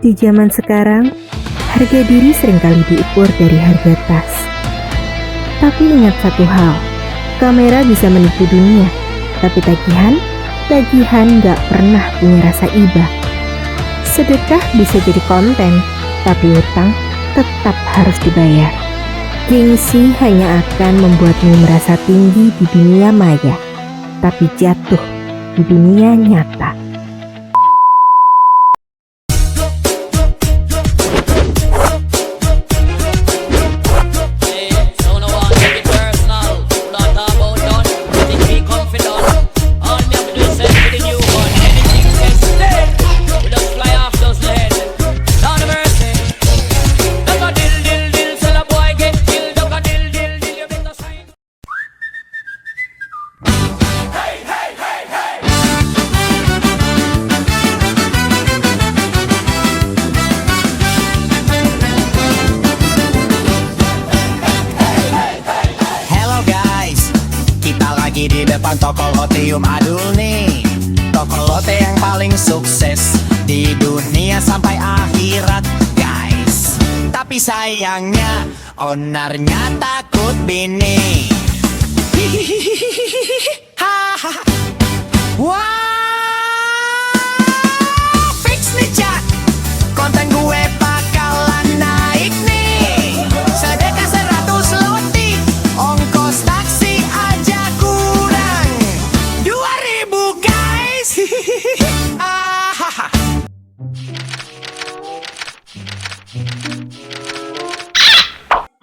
Di zaman sekarang, harga diri seringkali diukur dari harga tas. Tapi ingat satu hal, kamera bisa menipu dunia, tapi tagihan gak pernah punya rasa iba. Sedekah bisa jadi konten, tapi utang tetap harus dibayar. Gengsi hanya akan membuatmu merasa tinggi di dunia maya, tapi jatuh di dunia nyata. Di depan toko Lotium Adul nih, toko lote yang paling sukses di dunia sampai akhirat guys. Tapi sayangnya ownernya takut bini. Wah, fix nih Cak, konten gue bakalan naik nih. Sedekah 100 loti, ongkos taksi aja kurang 2.000 guys.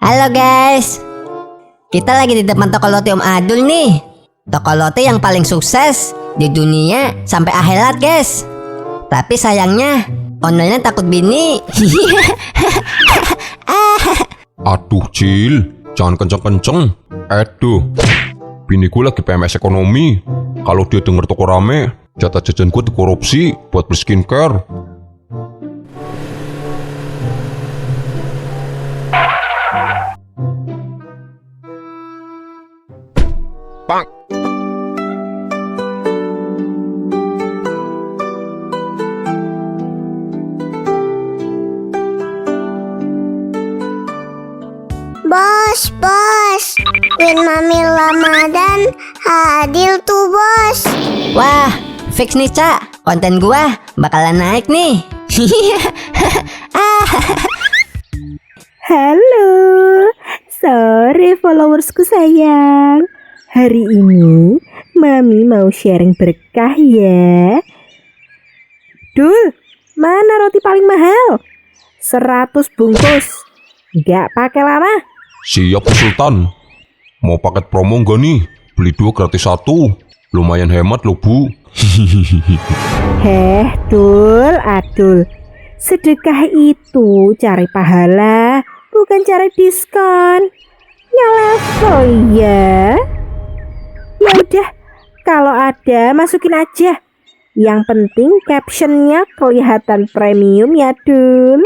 Halo guys, kita lagi di depan toko lote Om Adul nih. Toko lote yang paling sukses di dunia sampai akhirat guys. Tapi sayangnya ownernya takut bini. Aduh Cil, jangan kenceng-kenceng. Aduh, bini gue lagi PMS ekonomi. Kalau dia denger toko rame, jatah jajan gue dikorupsi buat beli skincare. Bang. Bos, Queen Mami Ramadan hadir tuh bos. Wah, fix nih Cak, konten gua bakalan naik nih. Halo, sore followersku sayang. Hari ini Mami mau sharing berkah ya. Dul, mana roti paling mahal? 100 bungkus. Gak pakai lama. Siap Sultan. Mau paket promo nggak nih? Beli 2 gratis 1. Lumayan hemat loh Bu. Dul, Adul. Sedekah itu cari pahala, bukan cari diskon. Ya level ya. Ya udah, kalau ada masukin aja. Yang penting captionnya kelihatan premium ya Dul.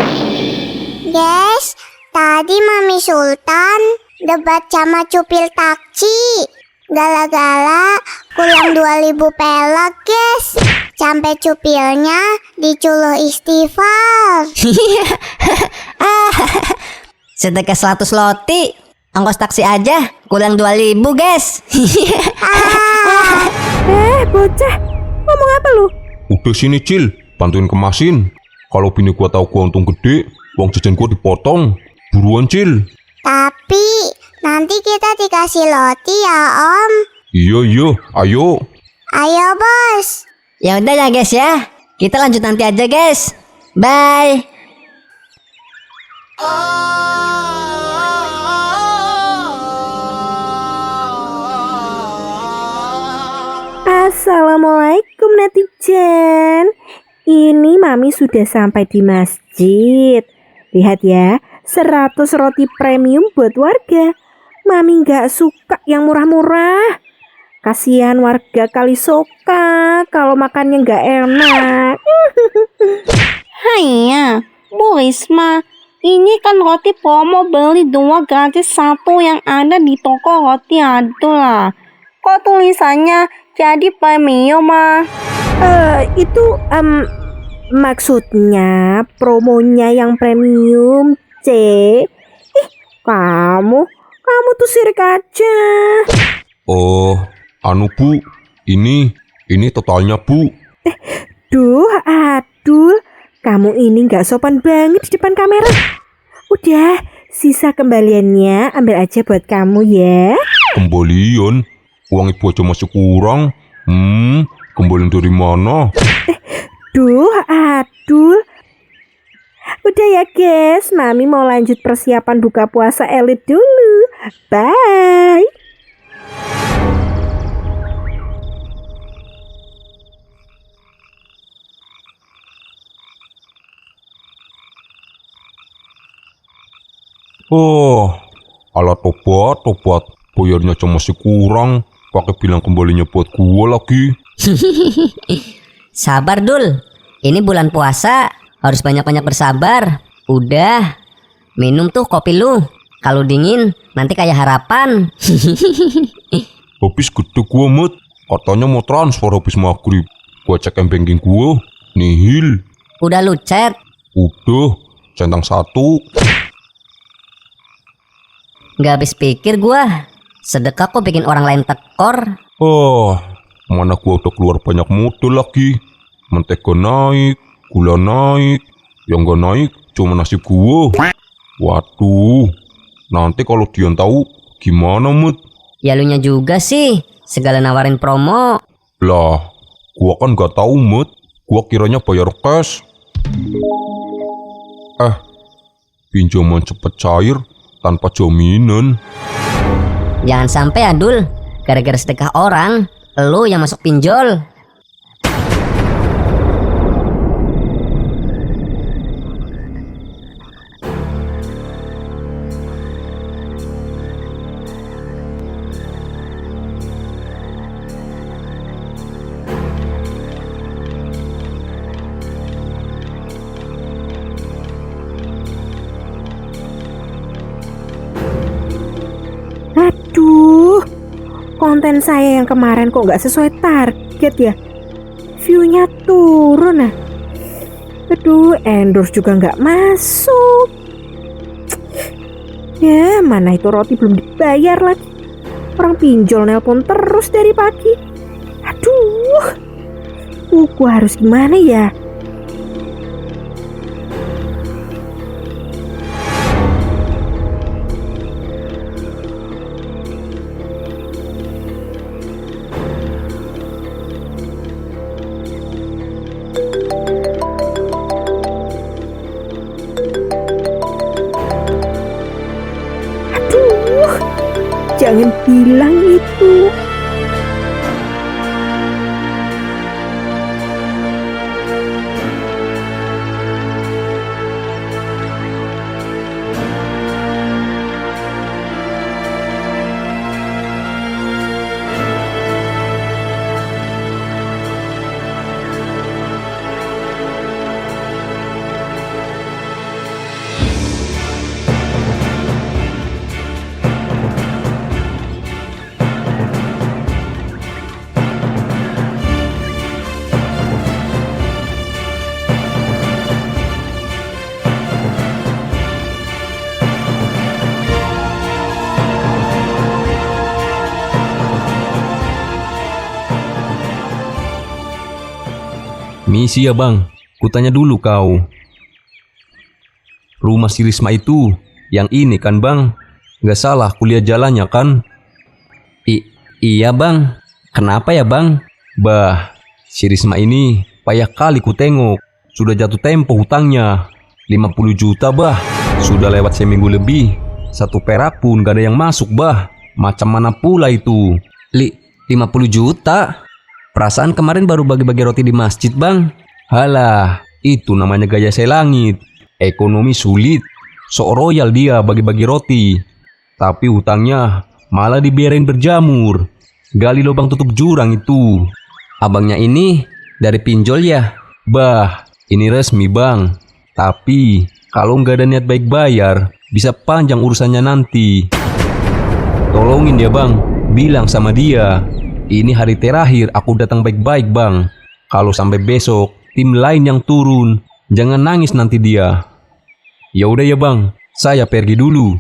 Guys, tadi Mami Sultan debat sama cupil taksi. Gala-gala kurang 2.000 perak guys. Sampai cupilnya diculuh istighfar. Sedekah 100 loti, ongkos taksi aja kurang 2.000 guys. Bocah, ngomong apa lu? Udah sini Cil, bantuin kemasin. Kalau bini gua tahu gua untung gede, uang jajan gua dipotong. Buruan Cil. Tapi nanti kita dikasih roti ya Om. Iya, ayo. Ayo bos. Ya udah ya guys ya, kita lanjut nanti aja guys. Bye. Assalamualaikum netizen. Ini Mami sudah sampai di masjid. Lihat ya, 100 roti premium buat warga. Mami gak suka yang murah-murah. Kasihan warga Kalisoka kalau makannya gak enak. Haiya, Bu Risma, ini kan roti promo beli 2 gratis 1 yang ada di toko roti Adul lah. Kok tulisannya jadi premium mah? Itu Maksudnya promonya yang premium, C. Kamu tuh sirik aja. Oh, anu Bu, ini totalnya Bu. Duh, Adul, kamu ini nggak sopan banget di depan kamera. Udah, sisa kembaliannya ambil aja buat kamu ya. Kembalian? Uang ibu aja masih kurang. Kembalian dari mana? Duh, Adul. Udah ya guys, Mami mau lanjut persiapan buka puasa elit dulu. Bye. Oh, alat tobat. Bayarnya aja masih kurang. Pakai bilang kembalinya buat gua lagi. Sabar Dul, ini bulan puasa, harus banyak-banyak bersabar. Udah, minum tuh kopi lu. Kalau dingin, nanti kayak harapan. Habis gede gua Mut. Katanya mau transfer habis maghrib. Gua cek banking gua, nihil. Udah lu chat? Udah, centang 1. Nggak habis pikir gua. Sedekah kok bikin orang lain tekor. Oh, mana gua udah keluar banyak modal lagi. Mentega naik, gula naik. Yang gak naik cuma nasib gua. Waduh, nanti kalau dia tahu gimana Mut? Ya lunya juga sih, segala nawarin promo. Lah, gua kan gak tahu Mut. Gua kiranya bayar cash. Pinjaman cepet cair tanpa jaminan. Jangan sampai Adul, gara-gara sedekah orang, lu yang masuk pinjol. Aduh, konten saya yang kemarin kok nggak sesuai target ya. View-nya turun. Aduh, endorse juga nggak masuk. Ya, mana itu roti belum dibayar lagi. Orang pinjol nelpon terus dari pagi. Aduh, gua harus gimana ya? Jangan bilang itu. Misi ya bang, kutanya dulu kau. Rumah si Risma itu, yang ini kan bang? Gak salah kuliah jalannya kan? Iya bang, kenapa ya bang? Bah, si Risma ini payah kali ku tengok. Sudah jatuh tempo hutangnya 50 juta bah. Sudah lewat seminggu lebih, 1 perak pun gak ada yang masuk bah. Macam mana pula itu? 50 juta? Perasaan kemarin baru bagi-bagi roti di masjid bang. Halah, itu namanya gaya selangit. Ekonomi sulit. Sok royal dia bagi-bagi roti. Tapi hutangnya malah dibiarin berjamur. Gali lubang tutup jurang itu. Abangnya ini dari pinjol ya? Bah, ini resmi bang. Tapi kalau nggak ada niat baik bayar, bisa panjang urusannya nanti. Tolongin ya bang, bilang sama dia. Ini hari terakhir aku datang baik-baik bang. Kalau sampai besok tim lain yang turun. Jangan nangis nanti dia. Ya udah ya bang, saya pergi dulu.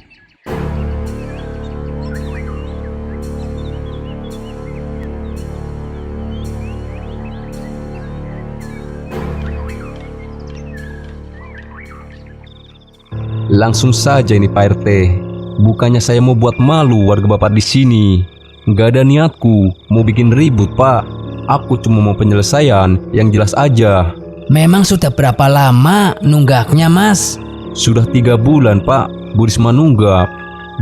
Langsung saja ini Pak RT. Bukannya saya mau buat malu warga bapak di sini. Gak ada niatku mau bikin ribut Pak. Aku cuma mau penyelesaian yang jelas aja. Memang sudah berapa lama nunggaknya, Mas? Sudah 3 bulan Pak, Bu Risma nunggak.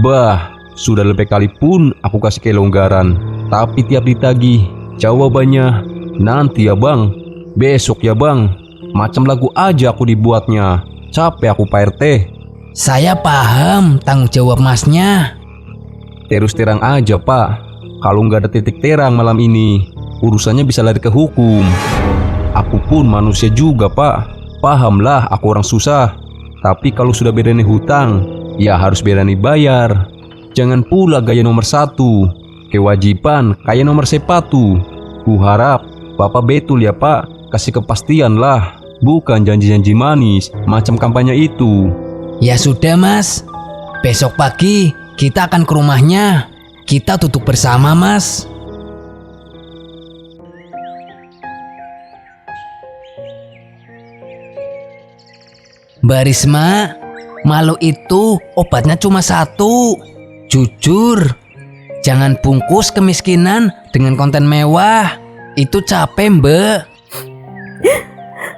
Bah, sudah lebih kali pun aku kasih kelonggaran. Tapi tiap ditagih, jawabannya nanti ya bang, besok ya bang. Macam lagu aja aku dibuatnya. Capek aku Pak RT. Saya paham tanggung jawab Masnya. Terus terang aja Pak, kalau nggak ada titik terang malam ini, urusannya bisa lari ke hukum. Aku pun manusia juga Pak, pahamlah aku orang susah. Tapi kalau sudah berani hutang, ya harus berani bayar. Jangan pula gaya nomor 1, kewajiban kayak nomor sepatu. Ku harap Bapak betul ya Pak, kasih kepastian lah, bukan janji-janji manis macam kampanye itu. Ya sudah, Mas. Besok pagi kita akan ke rumahnya. Kita duduk bersama, Mas. Mbak Risma, malu itu obatnya cuma 1. Jujur, jangan bungkus kemiskinan dengan konten mewah. Itu capek, Mbak.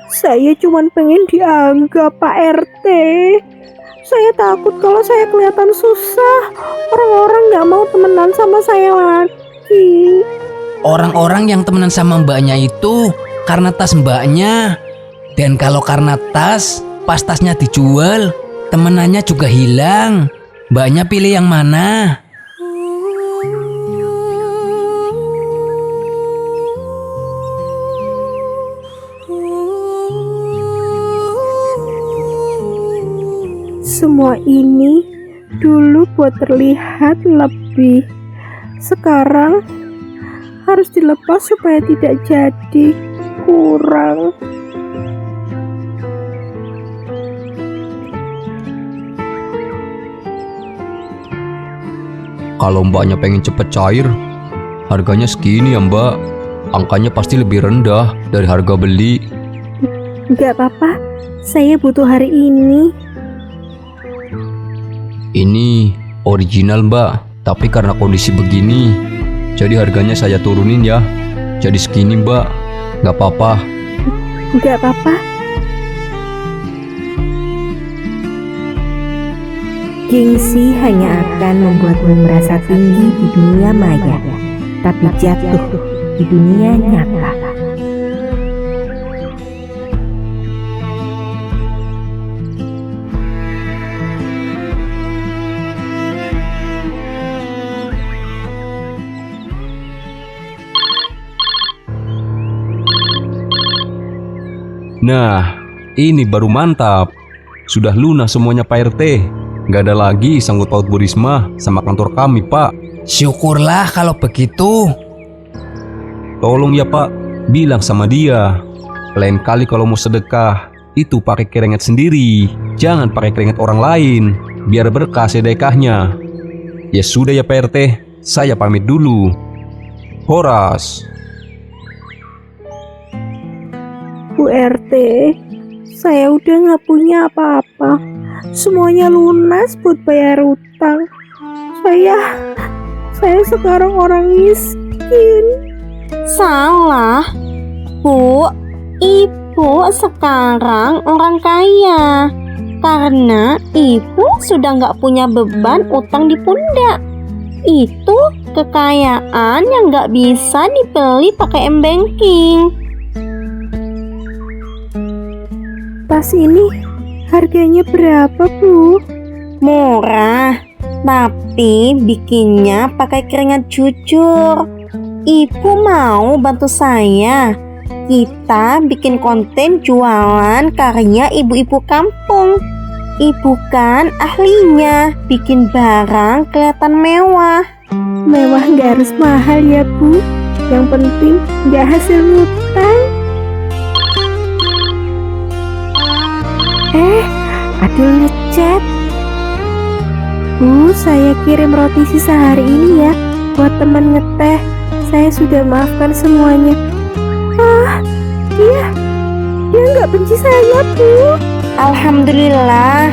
Saya cuma pengen dianggap Pak RT. Saya takut kalau saya kelihatan susah, orang-orang gak mau temenan sama saya lagi. Orang-orang yang temenan sama mbaknya itu karena tas mbaknya. Dan kalau karena tas, pas tasnya dijual, temenannya juga hilang. Mbaknya pilih yang mana? Semua ini dulu buat terlihat lebih. Sekarang harus dilepas supaya tidak jadi kurang. Kalau mbaknya pengen cepet cair, harganya segini ya mbak. Angkanya pasti lebih rendah dari harga beli. Gak apa-apa, saya butuh hari ini. Ini original mbak, tapi karena kondisi begini, jadi harganya saya turunin ya. Jadi segini mbak, gak apa-apa. Gak apa-apa. Gengsi hanya akan membuatmu merasa tinggi di dunia maya, tapi jatuh di dunia nyata. Nah, ini baru mantap. Sudah lunas semuanya Pak RT. Gak ada lagi sangkut paut Bu Risma sama kantor kami Pak. Syukurlah kalau begitu. Tolong ya Pak, bilang sama dia. Lain kali kalau mau sedekah, itu pakai keringat sendiri. Jangan pakai keringat orang lain, biar berkah sedekahnya. Ya sudah ya Pak RT, saya pamit dulu. Horas. Bu RT, saya udah gak punya apa-apa. Semuanya lunas buat bayar utang. Saya sekarang orang miskin. Salah, Bu. Ibu sekarang orang kaya. Karena ibu sudah nggak punya beban utang di pundak. Itu kekayaan yang nggak bisa dibeli pakai m-banking. Tas ini harganya berapa, Bu? Murah, tapi bikinnya pakai keringat jujur. Ibu mau bantu saya? Kita bikin konten jualan karya ibu-ibu kampung. Ibu kan ahlinya bikin barang kelihatan mewah. Mewah gak harus mahal ya, Bu. Yang penting gak hasil ngutang. Adul ngechat. Bu, saya kirim roti sisa hari ini ya buat teman ngeteh. Saya sudah maafkan semuanya. Dia nggak benci saya, Bu. Alhamdulillah,